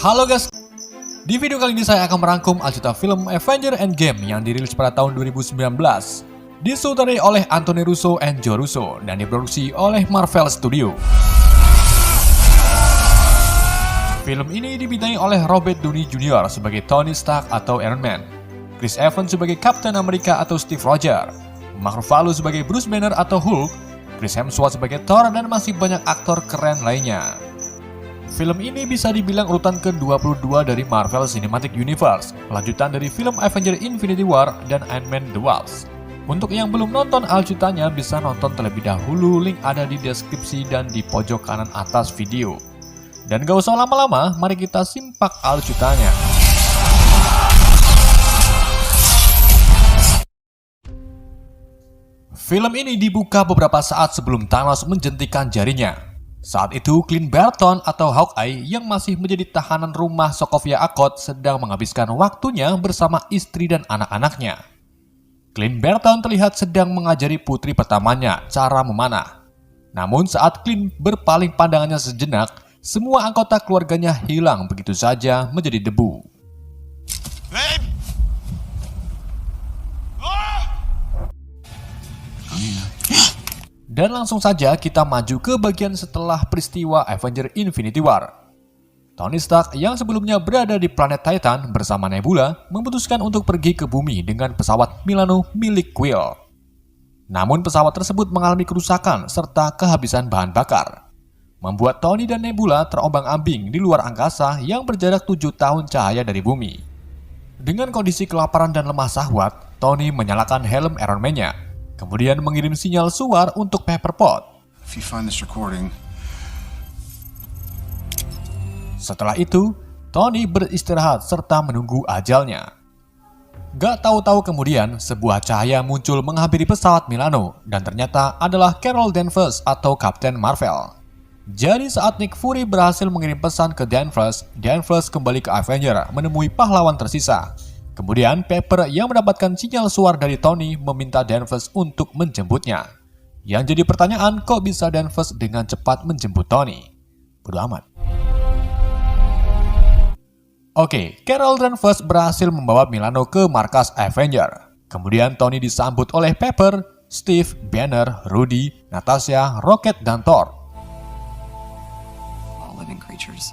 Halo guys, di video kali ini saya akan merangkum aljuta film Avengers Endgame yang dirilis pada tahun 2019. Disutradarai oleh Anthony Russo and Joe Russo dan diproduksi oleh Marvel Studios. Film ini dibintangi oleh Robert Downey Jr. sebagai Tony Stark atau Iron Man, Chris Evans sebagai Captain America atau Steve Rogers, Mark Ruffalo sebagai Bruce Banner atau Hulk, Chris Hemsworth sebagai Thor, dan masih banyak aktor keren lainnya. Film ini bisa dibilang urutan ke-22 dari Marvel Cinematic Universe, lanjutan dari film Avengers Infinity War dan Ant-Man The Wasp. Untuk yang belum nonton aljutanya bisa nonton terlebih dahulu, link ada di deskripsi dan di pojok kanan atas video. Dan gak usah lama-lama, mari kita simpak aljutanya. Film ini dibuka beberapa saat sebelum Thanos menjentikan jarinya. Saat itu, Clint Barton atau Hawkeye yang masih menjadi tahanan rumah Sokovia Accord sedang menghabiskan waktunya bersama istri dan anak-anaknya. Clint Barton terlihat sedang mengajari putri pertamanya cara memanah. Namun saat Clint berpaling pandangannya sejenak, semua anggota keluarganya hilang begitu saja menjadi debu. Babe. Dan langsung saja kita maju ke bagian setelah peristiwa Avengers Infinity War. Tony Stark yang sebelumnya berada di planet Titan bersama Nebula memutuskan untuk pergi ke bumi dengan pesawat Milano milik Quill. Namun pesawat tersebut mengalami kerusakan serta kehabisan bahan bakar, membuat Tony dan Nebula terombang-ambing di luar angkasa yang berjarak 7 tahun cahaya dari bumi. Dengan kondisi kelaparan dan lemah syahwat, Tony menyalakan helm Iron Man-nya, kemudian mengirim sinyal suar untuk Pepperpot. Setelah itu, Tony beristirahat serta menunggu ajalnya. Gak tahu-tahu kemudian, sebuah cahaya muncul menghampiri pesawat Milano dan ternyata adalah Carol Danvers atau Captain Marvel. Jadi saat Nick Fury berhasil mengirim pesan ke Danvers, Danvers kembali ke Avengers menemui pahlawan tersisa. Kemudian Pepper yang mendapatkan sinyal suar dari Tony meminta Danvers untuk menjemputnya. Yang jadi pertanyaan, kok bisa Danvers dengan cepat menjemput Tony? Bodo amat. Oke, Carol Danvers berhasil membawa Milano ke markas Avengers. Kemudian Tony disambut oleh Pepper, Steve, Banner, Rudy, Natasha, Rocket, dan Thor. All living creatures.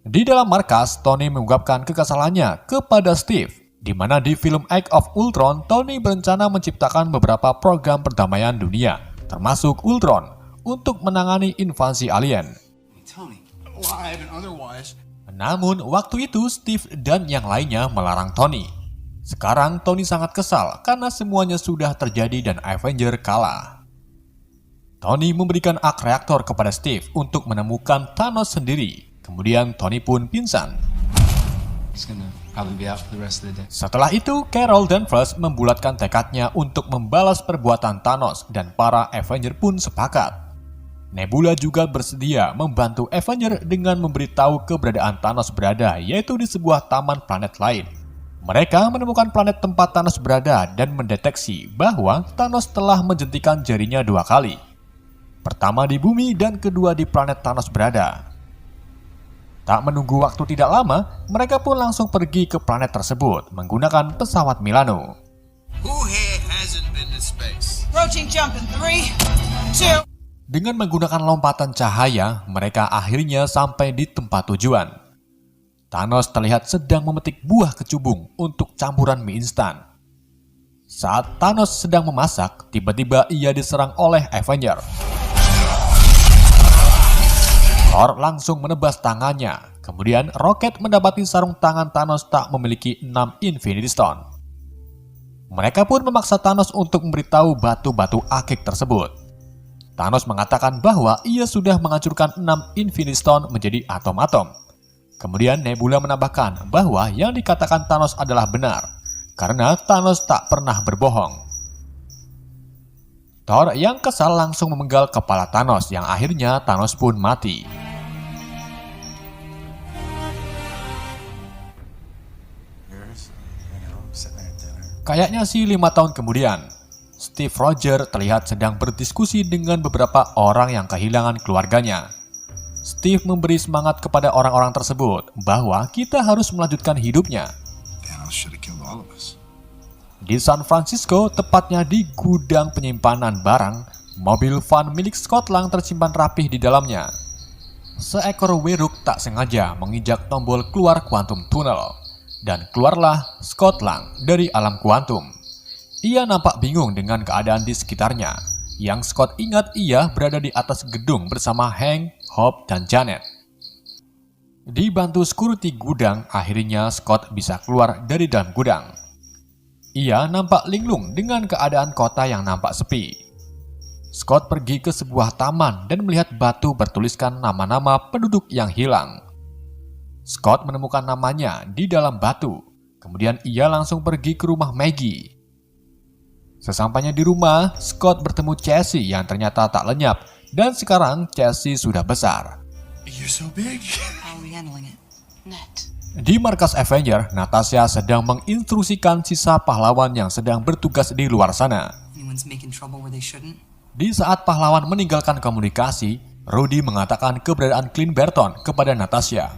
Di dalam markas, Tony mengungkapkan kekesalannya kepada Steve, di mana di film Age of Ultron, Tony berencana menciptakan beberapa program perdamaian dunia, termasuk Ultron, untuk menangani invasi alien. Namun, waktu itu Steve dan yang lainnya melarang Tony. Sekarang Tony sangat kesal karena semuanya sudah terjadi dan Avengers kalah. Tony memberikan arc reaktor kepada Steve untuk menemukan Thanos sendiri. Kemudian Tony pun pingsan. Setelah itu, Carol Danvers membulatkan tekadnya untuk membalas perbuatan Thanos dan para Avengers pun sepakat. Nebula juga bersedia membantu Avengers dengan memberitahu keberadaan Thanos berada, yaitu di sebuah taman planet lain. Mereka menemukan planet tempat Thanos berada dan mendeteksi bahwa Thanos telah menjentikan jarinya 2 kali. Pertama di bumi dan kedua di planet Thanos berada. Tak menunggu waktu tidak lama, mereka pun langsung pergi ke planet tersebut menggunakan pesawat Milano. Dengan menggunakan lompatan cahaya, mereka akhirnya sampai di tempat tujuan. Thanos terlihat sedang memetik buah kecubung untuk campuran mie instan. Saat Thanos sedang memasak, tiba-tiba ia diserang oleh Avengers. Thor langsung menebas tangannya. Kemudian Rocket mendapati sarung tangan Thanos tak memiliki 6 Infinity Stone. Mereka pun memaksa Thanos untuk memberitahu batu-batu akik tersebut. Thanos mengatakan bahwa ia sudah menghancurkan 6 Infinity Stone menjadi atom-atom. Kemudian Nebula menambahkan bahwa yang dikatakan Thanos adalah benar, karena Thanos tak pernah berbohong. Thor yang kesal langsung memenggal kepala Thanos yang akhirnya Thanos pun mati. Kayaknya sih 5 tahun kemudian, Steve Rogers terlihat sedang berdiskusi dengan beberapa orang yang kehilangan keluarganya. Steve memberi semangat kepada orang-orang tersebut bahwa kita harus melanjutkan hidupnya. Di San Francisco, tepatnya di gudang penyimpanan barang, mobil van milik Scott Lang tersimpan rapih di dalamnya. Seekor weruk tak sengaja menginjak tombol keluar kuantum tunnel, dan keluarlah Scott Lang dari alam kuantum. Ia nampak bingung dengan keadaan di sekitarnya. Yang Scott ingat ia berada di atas gedung bersama Hank, Hope, dan Janet. Dibantu security gudang, akhirnya Scott bisa keluar dari dalam gudang. Ia nampak linglung dengan keadaan kota yang nampak sepi. Scott pergi ke sebuah taman dan melihat batu bertuliskan nama-nama penduduk yang hilang. Scott menemukan namanya di dalam batu. Kemudian ia langsung pergi ke rumah Maggie. Sesampainya di rumah, Scott bertemu Cassie yang ternyata tak lenyap, dan sekarang Cassie sudah besar. Di markas Avenger, Natasha sedang menginstruksikan sisa pahlawan yang sedang bertugas di luar sana. Di saat pahlawan meninggalkan komunikasi, Rudy mengatakan keberadaan Clint Barton kepada Natasha.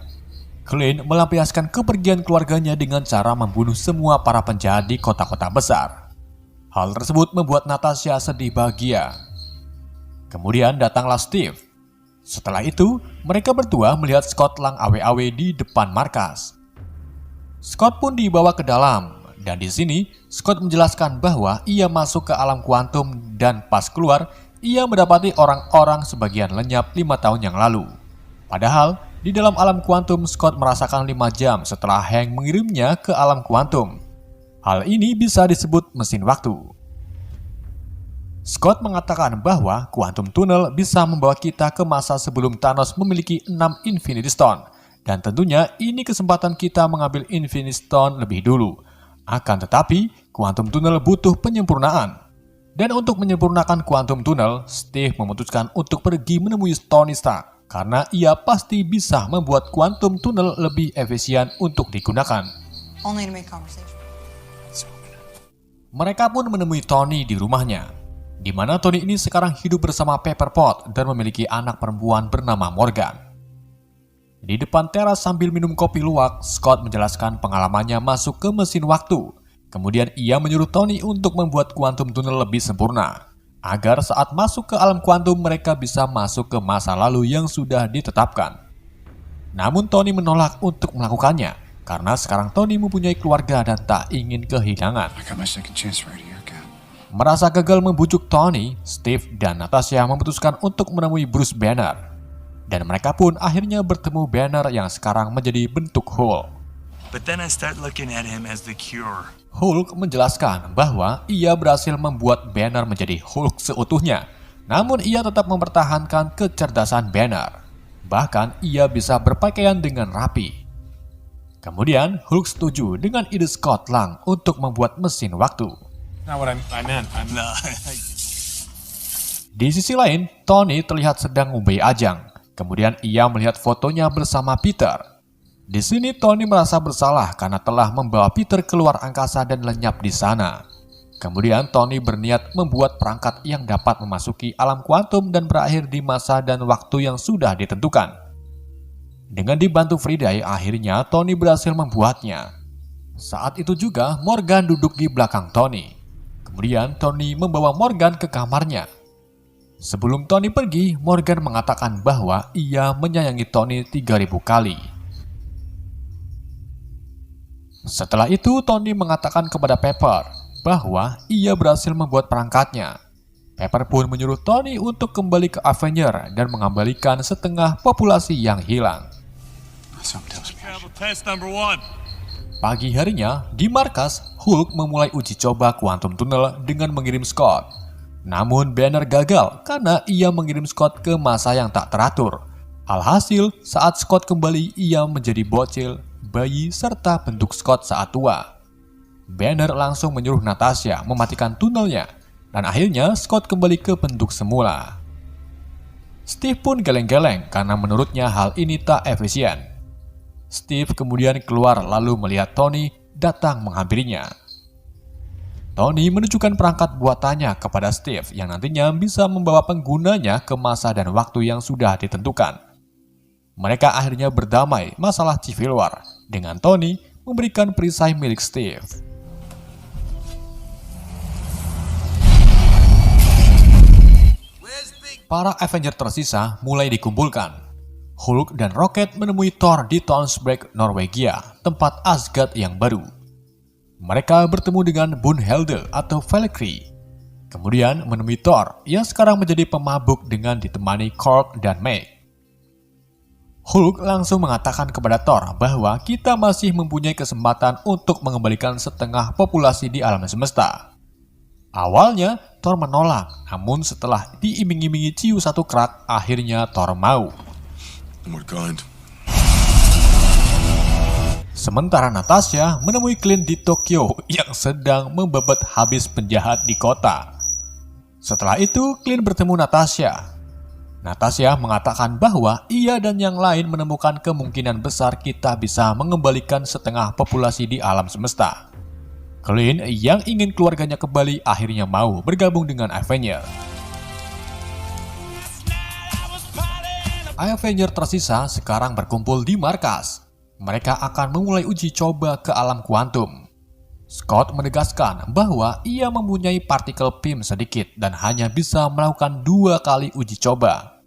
Clint melampiaskan kepergian keluarganya dengan cara membunuh semua para penjahat di kota-kota besar. Hal tersebut membuat Natasha sedih bahagia. Kemudian datanglah Steve. Setelah itu, mereka berdua melihat Scott Lang awe-awe di depan markas. Scott pun dibawa ke dalam, dan di sini Scott menjelaskan bahwa ia masuk ke alam kuantum dan pas keluar, ia mendapati orang-orang sebagian lenyap 5 tahun yang lalu. Padahal, di dalam alam kuantum Scott merasakan 5 jam setelah Hank mengirimnya ke alam kuantum. Hal ini bisa disebut mesin waktu. Scott mengatakan bahwa Quantum Tunnel bisa membawa kita ke masa sebelum Thanos memiliki 6 Infinity Stone, dan tentunya ini kesempatan kita mengambil Infinity Stone lebih dulu. Akan tetapi, Quantum Tunnel butuh penyempurnaan. Dan untuk menyempurnakan Quantum Tunnel, Steve memutuskan untuk pergi menemui Tony Stark, karena ia pasti bisa membuat Quantum Tunnel lebih efisien untuk digunakan. Mereka pun menemui Tony di rumahnya, di mana Tony ini sekarang hidup bersama Pepper Pot dan memiliki anak perempuan bernama Morgan. Di depan teras sambil minum kopi luwak, Scott menjelaskan pengalamannya masuk ke mesin waktu. Kemudian ia menyuruh Tony untuk membuat Quantum Tunnel lebih sempurna, agar saat masuk ke alam kuantum mereka bisa masuk ke masa lalu yang sudah ditetapkan. Namun Tony menolak untuk melakukannya, karena sekarang Tony mempunyai keluarga dan tak ingin kehilangan. Merasa gagal membujuk Tony, Steve dan Natasha memutuskan untuk menemui Bruce Banner. Dan mereka pun akhirnya bertemu Banner yang sekarang menjadi bentuk Hulk. Hulk menjelaskan bahwa ia berhasil membuat Banner menjadi Hulk seutuhnya. Namun ia tetap mempertahankan kecerdasan Banner. Bahkan ia bisa berpakaian dengan rapi. Kemudian, Hulk setuju dengan ide Scott Lang untuk membuat mesin waktu. Di sisi lain, Tony terlihat sedang ngumbai ajang. Kemudian ia melihat fotonya bersama Peter. Di sini Tony merasa bersalah karena telah membawa Peter keluar angkasa dan lenyap di sana. Kemudian Tony berniat membuat perangkat yang dapat memasuki alam kuantum dan berakhir di masa dan waktu yang sudah ditentukan. Dengan dibantu Friday, akhirnya Tony berhasil membuatnya. Saat itu juga Morgan duduk di belakang Tony. Kemudian Tony membawa Morgan ke kamarnya. Sebelum Tony pergi, Morgan mengatakan bahwa ia menyayangi Tony 3000 kali. Setelah itu Tony mengatakan kepada Pepper bahwa ia berhasil membuat perangkatnya. Pepper pun menyuruh Tony untuk kembali ke Avenger dan mengembalikan setengah populasi yang hilang. Pagi harinya, di markas, Hulk memulai uji coba Quantum Tunnel dengan mengirim Scott. Namun Banner gagal karena ia mengirim Scott ke masa yang tak teratur. Alhasil, saat Scott kembali, ia menjadi bocil, bayi, serta bentuk Scott saat tua. Banner langsung menyuruh Natasha mematikan tunnelnya, dan akhirnya Scott kembali ke bentuk semula. Steve pun geleng-geleng karena menurutnya hal ini tak efisien. Steve kemudian keluar lalu melihat Tony datang menghampirinya. Tony menunjukkan perangkat buatannya kepada Steve yang nantinya bisa membawa penggunanya ke masa dan waktu yang sudah ditentukan. Mereka akhirnya berdamai masalah Civil War dengan Tony memberikan perisai milik Steve. Para Avenger tersisa mulai dikumpulkan. Hulk dan Rocket menemui Thor di Tonsberg, Norwegia, tempat Asgard yang baru. Mereka bertemu dengan Brunhilde atau Valkyrie. Kemudian menemui Thor yang sekarang menjadi pemabuk dengan ditemani Korg dan Meg. Hulk langsung mengatakan kepada Thor bahwa kita masih mempunyai kesempatan untuk mengembalikan setengah populasi di alam semesta. Awalnya Thor menolak, namun setelah diiming-imingi ciu satu kerak, akhirnya Thor mau. Sementara Natasha menemui Clint di Tokyo yang sedang membabat habis penjahat di kota. Setelah itu Clint bertemu Natasha. Natasha mengatakan bahwa ia dan yang lain menemukan kemungkinan besar kita bisa mengembalikan setengah populasi di alam semesta. Clint yang ingin keluarganya kembali akhirnya mau bergabung dengan Avenger. Avenger tersisa sekarang berkumpul di markas. Mereka akan memulai uji coba ke alam kuantum. Scott menegaskan bahwa ia mempunyai partikel PIM sedikit dan hanya bisa melakukan 2 kali uji coba.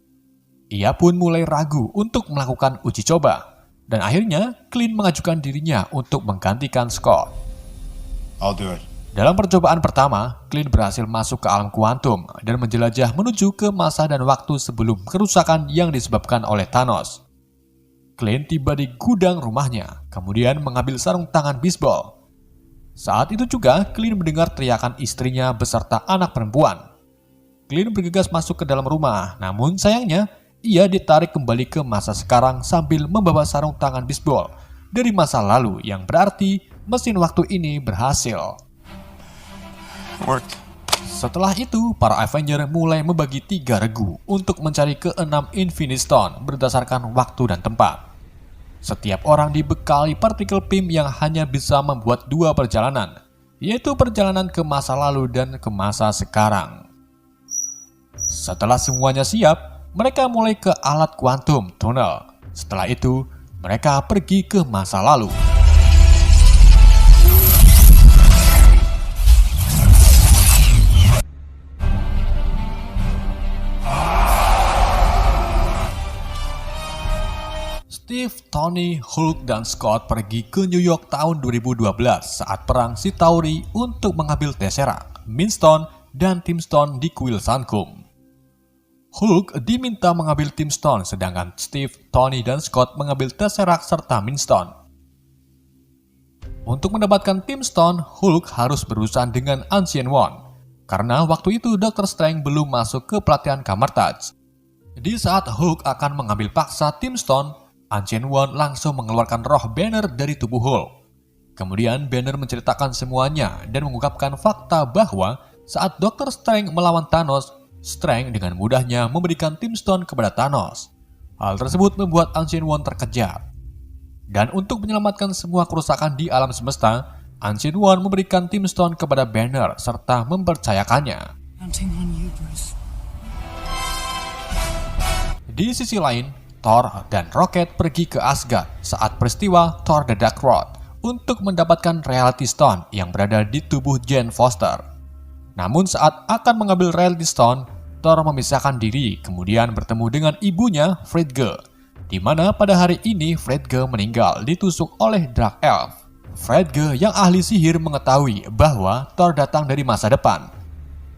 Ia pun mulai ragu untuk melakukan uji coba, dan akhirnya Clint mengajukan dirinya untuk menggantikan Scott. I'll do it. Dalam percobaan pertama, Clint berhasil masuk ke alam kuantum dan menjelajah menuju ke masa dan waktu sebelum kerusakan yang disebabkan oleh Thanos. Clint tiba di gudang rumahnya, kemudian mengambil sarung tangan bisbol. Saat itu juga, Clint mendengar teriakan istrinya beserta anak perempuan. Clint bergegas masuk ke dalam rumah, namun sayangnya, ia ditarik kembali ke masa sekarang sambil membawa sarung tangan bisbol dari masa lalu yang berarti mesin waktu ini berhasil. Setelah itu, para Avenger mulai membagi 3 regu untuk mencari ke-6 Infinity Stone berdasarkan waktu dan tempat. Setiap orang dibekali partikel PIM yang hanya bisa membuat 2 perjalanan, yaitu perjalanan ke masa lalu dan ke masa sekarang. Setelah semuanya siap, mereka mulai ke alat kuantum tunnel. Setelah itu, mereka pergi ke masa lalu. Steve, Tony, Hulk, dan Scott pergi ke New York tahun 2012 saat perang Chitauri untuk mengambil Tesseract, Minstone, dan Tim Stone di kuil Sankum. Hulk diminta mengambil Tim Stone, sedangkan Steve, Tony, dan Scott mengambil Tesseract serta Minstone. Untuk mendapatkan Tim Stone, Hulk harus berurusan dengan Ancient One, karena waktu itu Dr. Strange belum masuk ke pelatihan Kamar-Taj. Di saat Hulk akan mengambil paksa Tim Stone, Ancient One langsung mengeluarkan roh Banner dari tubuh Hulk. Kemudian Banner menceritakan semuanya dan mengungkapkan fakta bahwa saat Dr. Strange melawan Thanos, Strange dengan mudahnya memberikan Tim Stone kepada Thanos. Hal tersebut membuat Ancient One terkejut. Dan untuk menyelamatkan semua kerusakan di alam semesta, Ancient One memberikan Tim Stone kepada Banner serta mempercayakannya. Di sisi lain, Thor dan Rocket pergi ke Asgard saat peristiwa Thor the Dark World untuk mendapatkan Reality Stone yang berada di tubuh Jane Foster. Namun saat akan mengambil Reality Stone, Thor memisahkan diri kemudian bertemu dengan ibunya Frigga, di mana pada hari ini Frigga meninggal ditusuk oleh Dark Elf. Frigga yang ahli sihir mengetahui bahwa Thor datang dari masa depan.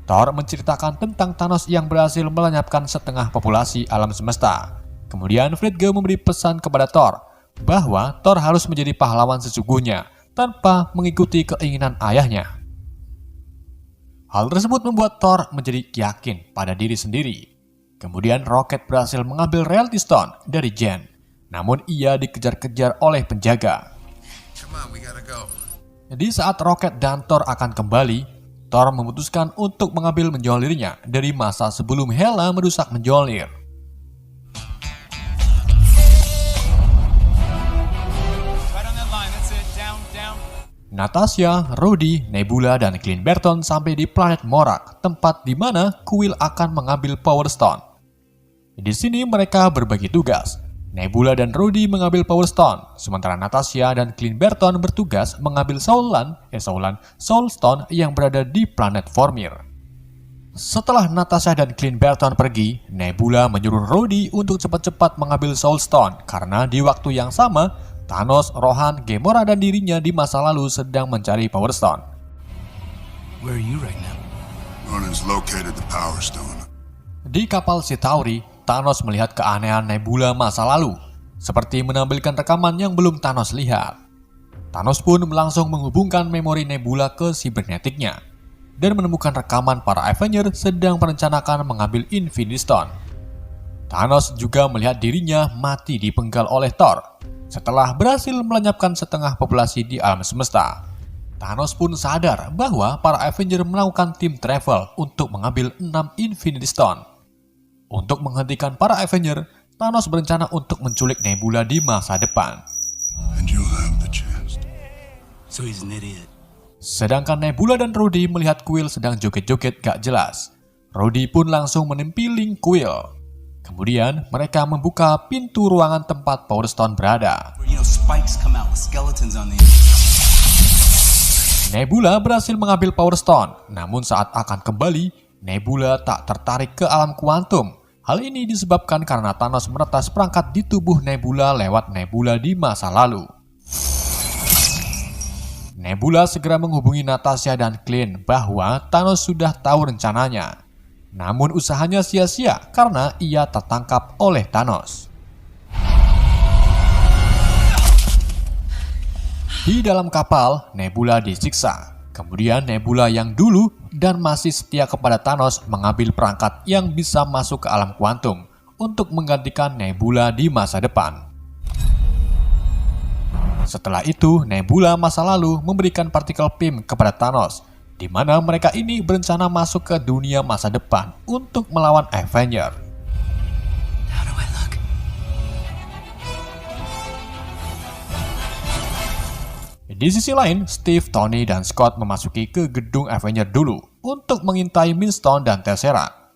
Thor menceritakan tentang Thanos yang berhasil melenyapkan setengah populasi alam semesta. Kemudian Frigga memberi pesan kepada Thor bahwa Thor harus menjadi pahlawan sesungguhnya tanpa mengikuti keinginan ayahnya. Hal tersebut membuat Thor menjadi yakin pada diri sendiri. Kemudian Rocket berhasil mengambil Reality Stone dari Jane, namun ia dikejar-kejar oleh penjaga. Di saat Rocket dan Thor akan kembali, Thor memutuskan untuk mengambil menjolirnya dari masa sebelum Hela merusak menjolir. Natasha, Rhodey, Nebula, dan Clint Barton sampai di planet Morak, tempat di mana Quill akan mengambil Power Stone. Di sini mereka berbagi tugas. Nebula dan Rhodey mengambil Power Stone, sementara Natasha dan Clint Barton bertugas mengambil Soul Stone yang berada di planet Vormir. Setelah Natasha dan Clint Barton pergi, Nebula menyuruh Rhodey untuk cepat-cepat mengambil Soul Stone karena di waktu yang sama, Thanos, Rohan, Gamora dan dirinya di masa lalu sedang mencari Power Stone. Where are you right now? Ronan's located the Power Stone. Di kapal Chitauri, Thanos melihat keanehan Nebula masa lalu, seperti menampilkan rekaman yang belum Thanos lihat. Thanos pun langsung menghubungkan memori Nebula ke sibernetiknya, dan menemukan rekaman para Avengers sedang merencanakan mengambil Infinity Stone. Thanos juga melihat dirinya mati dipenggal oleh Thor, setelah berhasil melenyapkan setengah populasi di alam semesta. Thanos pun sadar bahwa para Avengers melakukan tim travel untuk mengambil 6 Infinity Stone. Untuk menghentikan para Avengers, Thanos berencana untuk menculik Nebula di masa depan. And you'll have the chance. So he's an idiot. Sedangkan Nebula dan Rhodey melihat Quill sedang joget-joget gak jelas. Rhodey pun langsung menempiling Quill. Kemudian mereka membuka pintu ruangan tempat Power Stone berada. Where, spikes come out with skeletons on them. Nebula berhasil mengambil Power Stone, namun saat akan kembali, Nebula tak tertarik ke alam kuantum. Hal ini disebabkan karena Thanos meretas perangkat di tubuh Nebula lewat Nebula di masa lalu. Nebula segera menghubungi Natasha dan Clint bahwa Thanos sudah tahu rencananya. Namun usahanya sia-sia karena ia tertangkap oleh Thanos. Di dalam kapal, Nebula disiksa. Kemudian Nebula yang dulu dan masih setia kepada Thanos mengambil perangkat yang bisa masuk ke alam kuantum untuk menggantikan Nebula di masa depan. Setelah itu, Nebula masa lalu memberikan partikel PIM kepada Thanos, di mana mereka ini berencana masuk ke dunia masa depan untuk melawan Avengers. How do I look? Di sisi lain, Steve, Tony, dan Scott memasuki ke gedung Avengers dulu untuk mengintai Minstone dan Tesseract.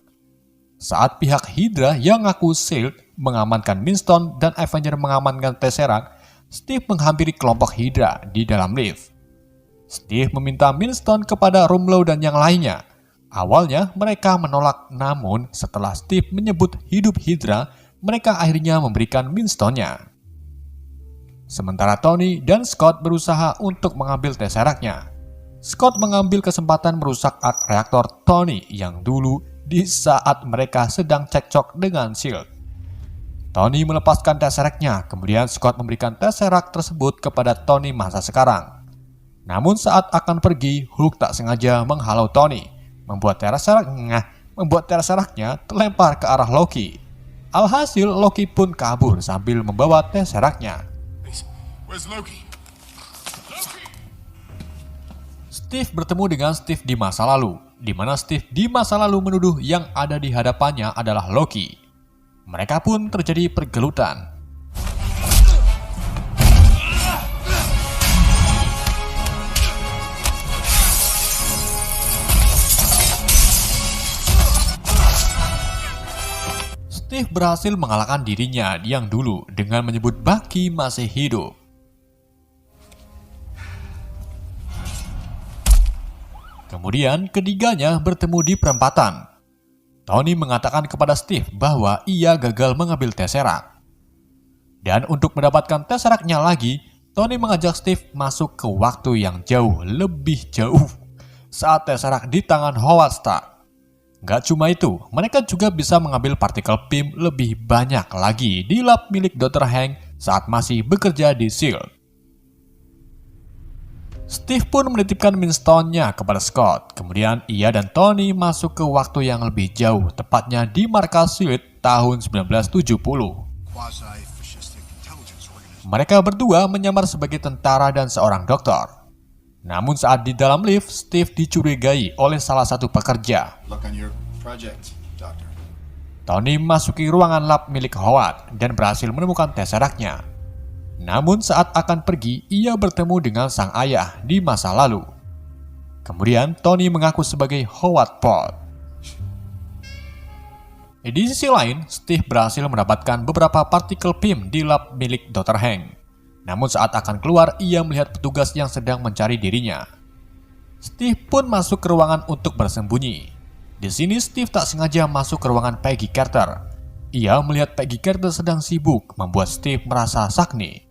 Saat pihak Hydra yang ngaku SHIELD mengamankan Minstone dan Avengers mengamankan Tesseract, Steve menghampiri kelompok Hydra di dalam lift. Steve meminta Minstone kepada Rumlow dan yang lainnya. Awalnya mereka menolak, namun setelah Steve menyebut hidup Hydra, mereka akhirnya memberikan Minstone-nya. Sementara Tony dan Scott berusaha untuk mengambil Tesseract-nya. Scott mengambil kesempatan merusak arc reaktor Tony yang dulu di saat mereka sedang cekcok dengan SHIELD. Tony melepaskan Tesseract-nya, kemudian Scott memberikan Tesseract tersebut kepada Tony masa sekarang. Namun saat akan pergi, Hulk tak sengaja menghalau Tony, membuat Tesseract-nya terlempar ke arah Loki. Alhasil Loki pun kabur sambil membawa Tesseract-nya. Where's Loki? Steve bertemu dengan Steve di masa lalu, di mana Steve di masa lalu menuduh yang ada di hadapannya adalah Loki. Mereka pun terjadi pergelutan. Steve berhasil mengalahkan dirinya yang dulu dengan menyebut Bucky masih hidup. Kemudian ketiganya bertemu di perempatan. Tony mengatakan kepada Steve bahwa ia gagal mengambil Tesseract. Dan untuk mendapatkan Tesseract-nya lagi, Tony mengajak Steve masuk ke waktu yang lebih jauh saat Tesseract di tangan Howard Stark. Gak cuma itu, mereka juga bisa mengambil partikel PIM lebih banyak lagi di lab milik Dr. Hank saat masih bekerja di SHIELD. Steve pun menitipkan Minstone-nya kepada Scott. Kemudian ia dan Tony masuk ke waktu yang lebih jauh, tepatnya di markas SHIELD tahun 1970. Mereka berdua menyamar sebagai tentara dan seorang dokter. Namun saat di dalam lift, Steve dicurigai oleh salah satu pekerja. Look on your project, Doctor. Tony memasuki ruangan lab milik Howard dan berhasil menemukan Tesseract-nya. Namun saat akan pergi, ia bertemu dengan sang ayah di masa lalu. Kemudian Tony mengaku sebagai Howard Port. Di sisi lain, Steve berhasil mendapatkan beberapa partikel PIM di lab milik Dr. Hank. Namun saat akan keluar, ia melihat petugas yang sedang mencari dirinya. Steve pun masuk ke ruangan untuk bersembunyi. Di sini Steve tak sengaja masuk ke ruangan Peggy Carter. Ia melihat Peggy Carter sedang sibuk, membuat Steve merasa sakni.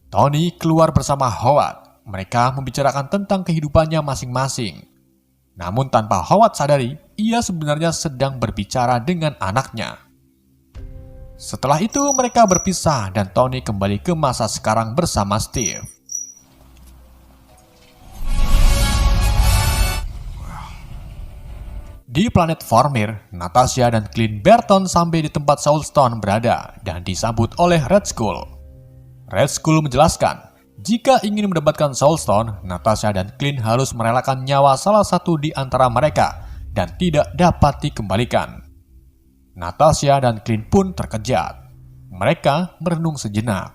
Tony keluar bersama Howard. Mereka membicarakan tentang kehidupannya masing-masing. Namun tanpa Howard sadari, ia sebenarnya sedang berbicara dengan anaknya. Setelah itu mereka berpisah dan Tony kembali ke masa sekarang bersama Steve. Di planet Vormir, Natasha dan Clint Barton sampai di tempat Soulstone berada dan disambut oleh Red Skull. Red Skull menjelaskan, jika ingin mendapatkan Soulstone, Natasha dan Clint harus merelakan nyawa salah satu di antara mereka dan tidak dapat dikembalikan. Natasha dan Clint pun terkejut. Mereka merenung sejenak.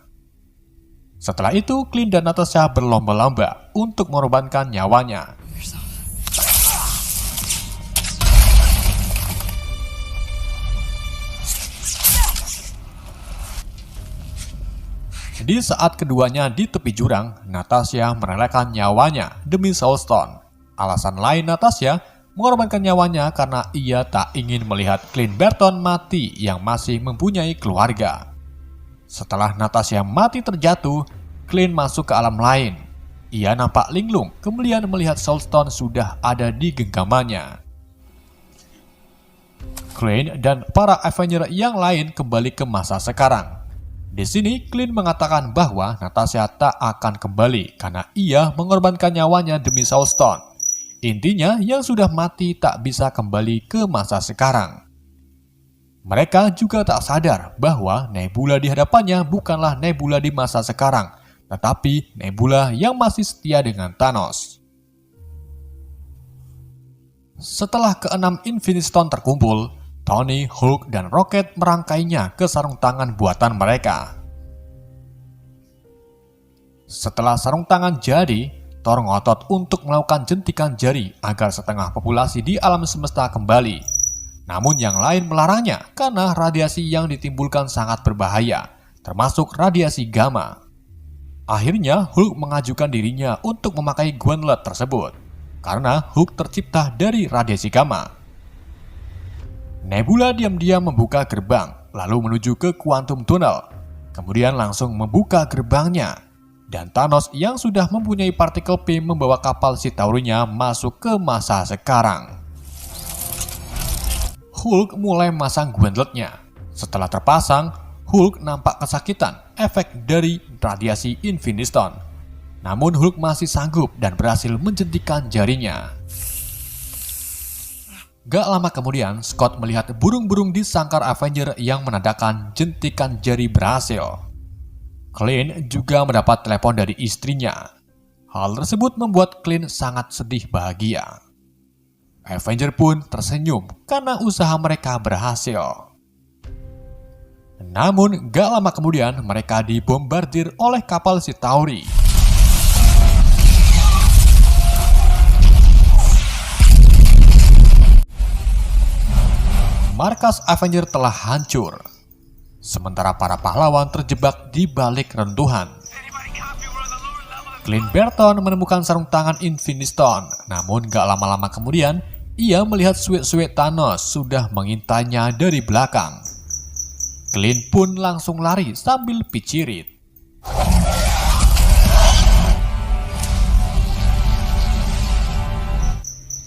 Setelah itu, Clint dan Natasha berlomba-lomba untuk mengorbankan nyawanya. Di saat keduanya di tepi jurang, Natasha merelakan nyawanya demi Soulstone. Alasan lain Natasha mengorbankan nyawanya karena ia tak ingin melihat Clint Barton mati yang masih mempunyai keluarga. Setelah Natasha mati terjatuh, Clint masuk ke alam lain. Ia nampak linglung, kemudian melihat Soulstone sudah ada di genggamannya. Clint dan para Avenger yang lain kembali ke masa sekarang. Di sini, Clint mengatakan bahwa Natasha tak akan kembali karena ia mengorbankan nyawanya demi Soulstone. Intinya, yang sudah mati tak bisa kembali ke masa sekarang. Mereka juga tak sadar bahwa Nebula di hadapannya bukanlah Nebula di masa sekarang, tetapi Nebula yang masih setia dengan Thanos. Setelah ke-6 Infinity Stone terkumpul, Tony, Hulk, dan Rocket merangkainya ke sarung tangan buatan mereka. Setelah sarung tangan jadi, Thor ngotot untuk melakukan jentikan jari agar setengah populasi di alam semesta kembali. Namun yang lain melarangnya karena radiasi yang ditimbulkan sangat berbahaya, termasuk radiasi gamma. Akhirnya Hulk mengajukan dirinya untuk memakai gauntlet tersebut, karena Hulk tercipta dari radiasi gamma. Nebula diam-diam membuka gerbang, lalu menuju ke Quantum Tunnel. Kemudian langsung membuka gerbangnya. Dan Thanos yang sudah mempunyai partikel PIM membawa kapal Chitaurinya masuk ke masa sekarang. Hulk mulai memasang gauntletnya. Setelah terpasang, Hulk nampak kesakitan efek dari radiasi Infinity Stone. Namun Hulk masih sanggup dan berhasil menjentikan jarinya. Gak lama kemudian, Scott melihat burung-burung di sangkar Avenger yang menandakan jentikan jari berhasil. Clint juga mendapat telepon dari istrinya. Hal tersebut membuat Clint sangat sedih bahagia. Avenger pun tersenyum karena usaha mereka berhasil. Namun, gak lama kemudian mereka dibombardir oleh kapal Chitauri. Markas Avenger telah hancur, sementara para pahlawan terjebak di balik reruntuhan. Clint Barton menemukan sarung tangan Infinity Stone, namun gak lama-lama kemudian, ia melihat suit-suit Thanos sudah mengintainya dari belakang. Clint pun langsung lari sambil picirit.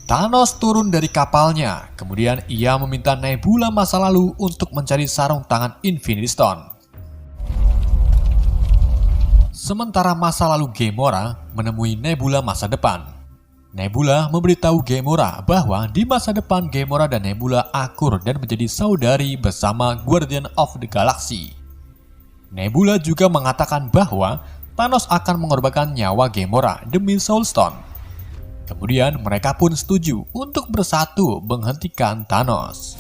Thanos turun dari kapalnya, kemudian ia meminta Nebula masa lalu untuk mencari sarung tangan Infinity Stone. Sementara masa lalu Gamora menemui Nebula masa depan. Nebula memberitahu Gamora bahwa di masa depan Gamora dan Nebula akur dan menjadi saudari bersama Guardian of the Galaxy. Nebula juga mengatakan bahwa Thanos akan mengorbankan nyawa Gamora demi Soulstone. Kemudian mereka pun setuju untuk bersatu menghentikan Thanos.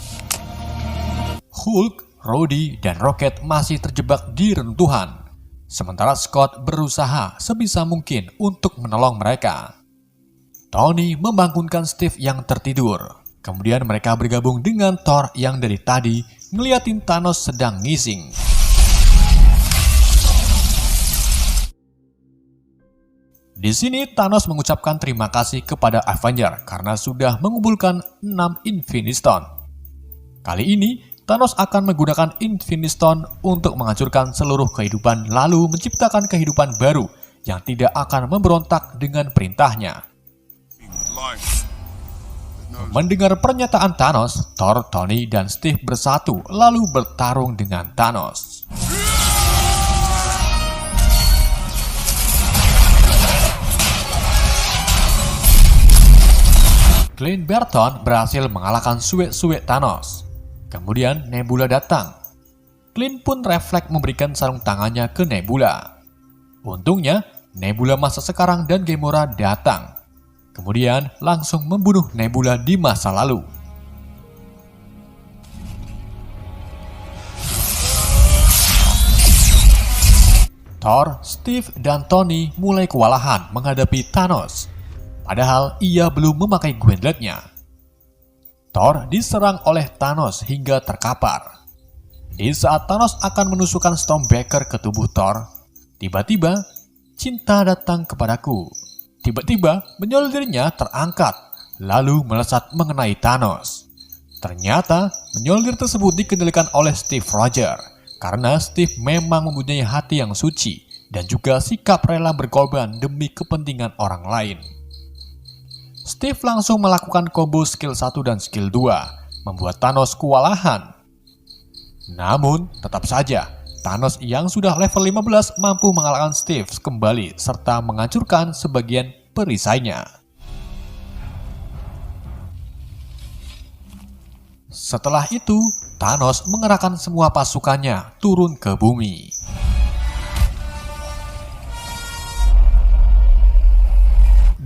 Hulk, Rhodey, dan Rocket masih terjebak di reruntuhan. Sementara Scott berusaha sebisa mungkin untuk menolong mereka. Tony membangunkan Steve yang tertidur. Kemudian mereka bergabung dengan Thor yang dari tadi ngeliatin Thanos sedang ngising. Di sini Thanos mengucapkan terima kasih kepada Avenger karena sudah mengumpulkan 6 Infinity Stone. Kali ini Thanos akan menggunakan Infinity Stone untuk menghancurkan seluruh kehidupan lalu menciptakan kehidupan baru yang tidak akan memberontak dengan perintahnya. Mendengar pernyataan Thanos, Thor, Tony, dan Steve bersatu lalu bertarung dengan Thanos. Clint Barton berhasil mengalahkan suek-suek Thanos. Kemudian Nebula datang. Clint pun refleks memberikan sarung tangannya ke Nebula. Untungnya, Nebula masa sekarang dan Gamora datang. Kemudian langsung membunuh Nebula di masa lalu. Thor, Steve, dan Tony mulai kewalahan menghadapi Thanos. Padahal ia belum memakai gauntletnya. Thor diserang oleh Thanos hingga terkapar. Di saat Thanos akan menusukkan Stormbreaker ke tubuh Thor, tiba-tiba cinta datang kepadaku. Tiba-tiba menyoldirnya terangkat, lalu melesat mengenai Thanos. Ternyata menyoldir tersebut dikendalikan oleh Steve Rogers, karena Steve memang mempunyai hati yang suci dan juga sikap rela berkorban demi kepentingan orang lain. Steve langsung melakukan combo skill 1 dan skill 2, membuat Thanos kewalahan. Namun, tetap saja, Thanos yang sudah level 15 mampu mengalahkan Steve kembali serta menghancurkan sebagian perisainya. Setelah itu, Thanos mengerahkan semua pasukannya turun ke bumi.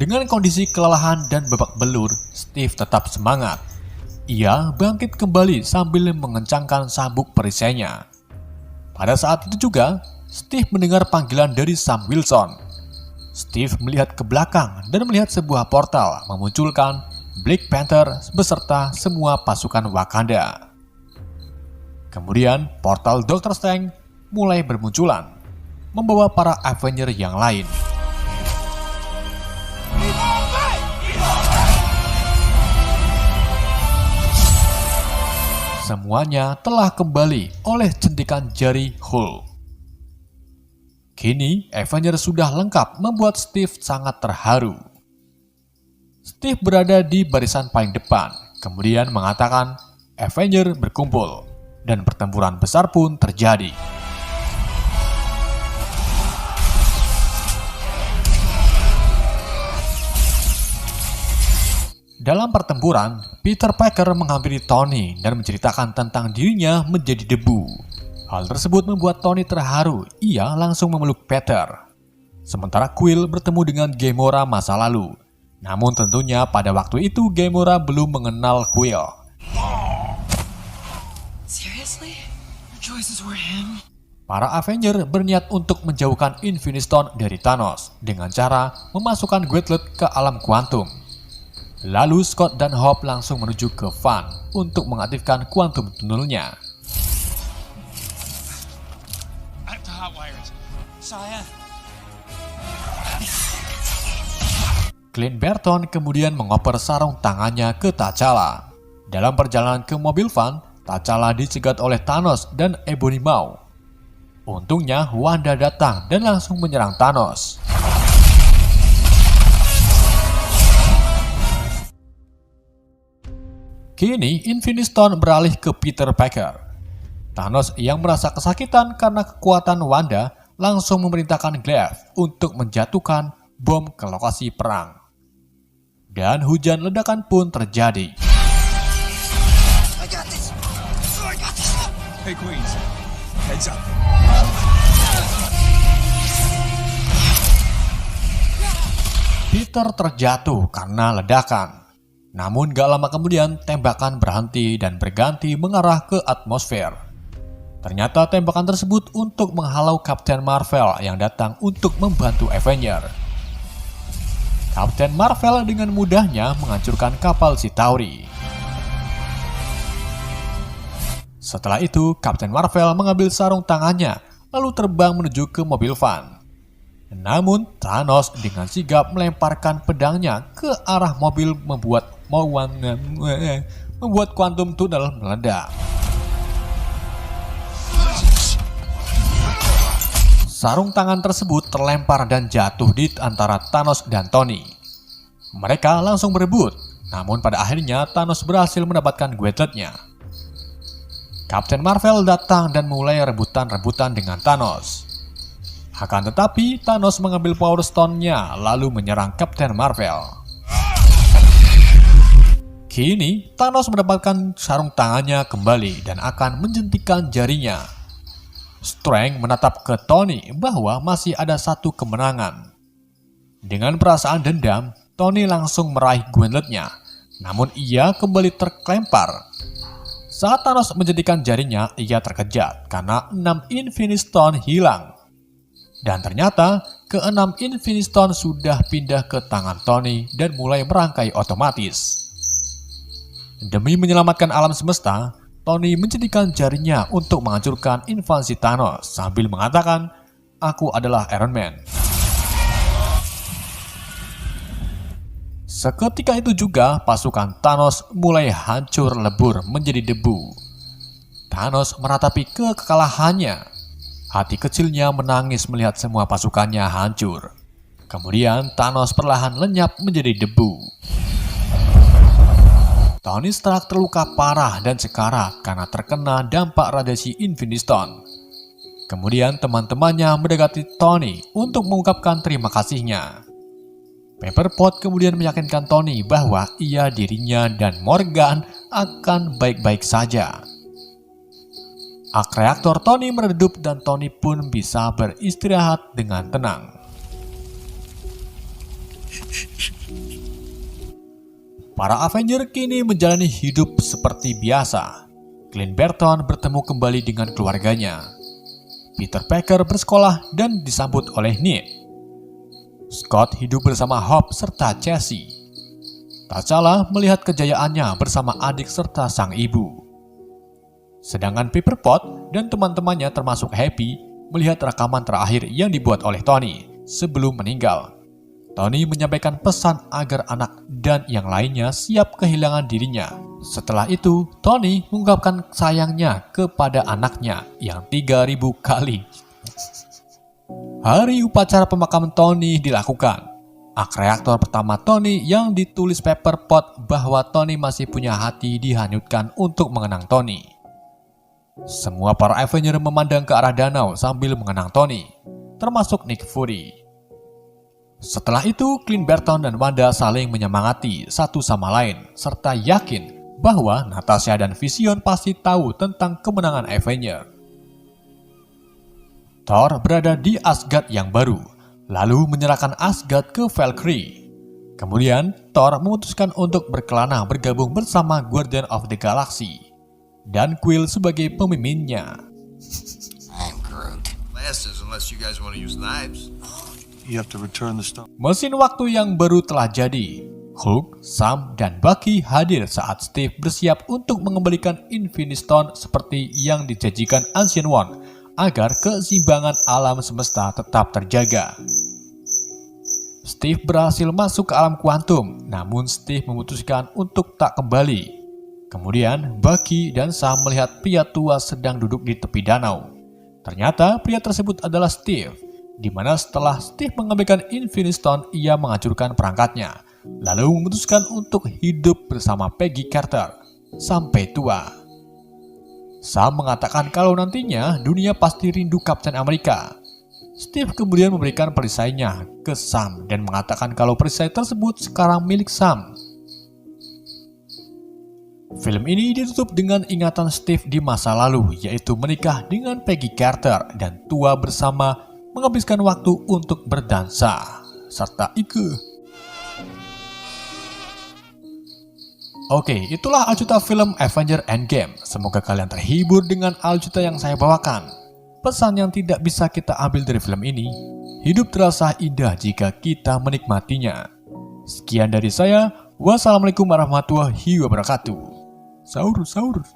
Dengan kondisi kelelahan dan babak belur, Steve tetap semangat. Ia bangkit kembali sambil mengencangkan sabuk perisainya. Pada saat itu juga, Steve mendengar panggilan dari Sam Wilson. Steve melihat ke belakang dan melihat sebuah portal memunculkan Black Panther beserta semua pasukan Wakanda. Kemudian, portal Dr. Strange mulai bermunculan, membawa para Avenger yang lain. Semuanya telah kembali oleh centikan jari Hulk. Kini, Avenger sudah lengkap membuat Steve sangat terharu. Steve berada di barisan paling depan, kemudian mengatakan Avenger berkumpul, dan pertempuran besar pun terjadi. Dalam pertempuran, Peter Parker menghampiri Tony dan menceritakan tentang dirinya menjadi debu. Hal tersebut membuat Tony terharu, ia langsung memeluk Peter. Sementara Quill bertemu dengan Gamora masa lalu. Namun tentunya pada waktu itu Gamora belum mengenal Quill. Seriously? Your choices were him? Para Avenger berniat untuk menjauhkan Infinity Stone dari Thanos dengan cara memasukkan gauntlet ke alam kuantum. Lalu Scott dan Hope langsung menuju ke Van untuk mengaktifkan Quantum Tunnel-nya. Clint Barton kemudian mengoper sarung tangannya ke T'Challa. Dalam perjalanan ke mobil Van, T'Challa dicegat oleh Thanos dan Ebony Maw. Untungnya Wanda datang dan langsung menyerang Thanos. Kini Infinity Stone beralih ke Peter Parker. Thanos yang merasa kesakitan karena kekuatan Wanda langsung memerintahkan Glaive untuk menjatuhkan bom ke lokasi perang. Dan hujan ledakan pun terjadi. Hey, Queens. Heads up. Peter terjatuh karena ledakan. Namun gak lama kemudian tembakan berhenti dan berganti mengarah ke atmosfer. Ternyata tembakan tersebut untuk menghalau Captain Marvel yang datang untuk membantu Avenger. Kapten Marvel dengan mudahnya menghancurkan kapal Chitauri. Setelah itu, Kapten Marvel mengambil sarung tangannya lalu terbang menuju ke mobil van. Namun, Thanos dengan sigap melemparkan pedangnya ke arah mobil membuat Quantum Tunnel meledak. Sarung tangan tersebut terlempar dan jatuh di antara Thanos dan Tony. Mereka langsung berebut, namun pada akhirnya Thanos berhasil mendapatkan gauntletnya. Kapten Marvel datang dan mulai rebutan-rebutan dengan Thanos. Akan tetapi, Thanos mengambil Power Stone-nya lalu menyerang Kapten Marvel. Kini, Thanos mendapatkan sarung tangannya kembali dan akan menjentikan jarinya. Strange menatap ke Tony bahwa masih ada satu kemenangan. Dengan perasaan dendam, Tony langsung meraih gauntletnya, namun ia kembali terklempar. Saat Thanos menjentikan jarinya, ia terkejut karena 6 Infinity Stone hilang. Dan ternyata, ke-6 Infinity Stone sudah pindah ke tangan Tony dan mulai merangkai otomatis. Demi menyelamatkan alam semesta, Tony menjadikan jarinya untuk menghancurkan invasi Thanos sambil mengatakan, "Aku adalah Iron Man." Seketika itu juga pasukan Thanos mulai hancur lebur menjadi debu. Thanos meratapi kekalahannya. Hati kecilnya menangis melihat semua pasukannya hancur. Kemudian Thanos perlahan lenyap menjadi debu. Tony Stark terluka parah dan sekarat karena terkena dampak radiasi Infinity Stone. Kemudian teman-temannya mendekati Tony untuk mengungkapkan terima kasihnya. Pepper Pot kemudian meyakinkan Tony bahwa dirinya dan Morgan akan baik-baik saja. Arc reaktor Tony meredup dan Tony pun bisa beristirahat dengan tenang. Para Avenger kini menjalani hidup seperti biasa. Clint Barton bertemu kembali dengan keluarganya. Peter Parker bersekolah dan disambut oleh Ned. Scott hidup bersama Hope serta Cassie. T'Challa melihat kejayaannya bersama adik serta sang ibu. Sedangkan Pepper Pot dan teman-temannya termasuk Happy melihat rekaman terakhir yang dibuat oleh Tony sebelum meninggal. Tony menyampaikan pesan agar anak dan yang lainnya siap kehilangan dirinya. Setelah itu, Tony mengungkapkan sayangnya kepada anaknya yang 3000 kali. Hari upacara pemakaman Tony dilakukan. Arc reaktor pertama Tony yang ditulis Pepper Pot bahwa Tony masih punya hati dihanyutkan untuk mengenang Tony. Semua para Avenger memandang ke arah danau sambil mengenang Tony, termasuk Nick Fury. Setelah itu, Clint Barton dan Wanda saling menyemangati satu sama lain, serta yakin bahwa Natasha dan Vision pasti tahu tentang kemenangan Avenger. Thor berada di Asgard yang baru, lalu menyerahkan Asgard ke Valkyrie. Kemudian, Thor memutuskan untuk berkelana bergabung bersama Guardian of the Galaxy dan Quill sebagai pemimpinnya. I'm Groot. Last is unless you guys want to use knives. You have to return the stone. Mesin waktu yang baru telah jadi. Hulk, Sam, dan Bucky hadir saat Steve bersiap untuk mengembalikan Infinity Stone seperti yang dijanjikan Ancient One agar keseimbangan alam semesta tetap terjaga. Steve berhasil masuk ke alam kuantum, namun Steve memutuskan untuk tak kembali. Kemudian, Bucky dan Sam melihat pria tua sedang duduk di tepi danau. Ternyata pria tersebut adalah Steve, di mana setelah Steve mengambilkan Infinity Stone, ia menghancurkan perangkatnya, lalu memutuskan untuk hidup bersama Peggy Carter sampai tua. Sam mengatakan kalau nantinya dunia pasti rindu Kapten Amerika. Steve kemudian memberikan perisainya ke Sam dan mengatakan kalau perisai tersebut sekarang milik Sam. Film ini ditutup dengan ingatan Steve di masa lalu, yaitu menikah dengan Peggy Carter dan tua bersama menghabiskan waktu untuk berdansa, serta Ike. Oke, itulah aljuta film Avengers Endgame. Semoga kalian terhibur dengan aljuta yang saya bawakan. Pesan yang tidak bisa kita ambil dari film ini, hidup terasa indah jika kita menikmatinya. Sekian dari saya. Wassalamualaikum warahmatullahi wabarakatuh. Sahur, sahur.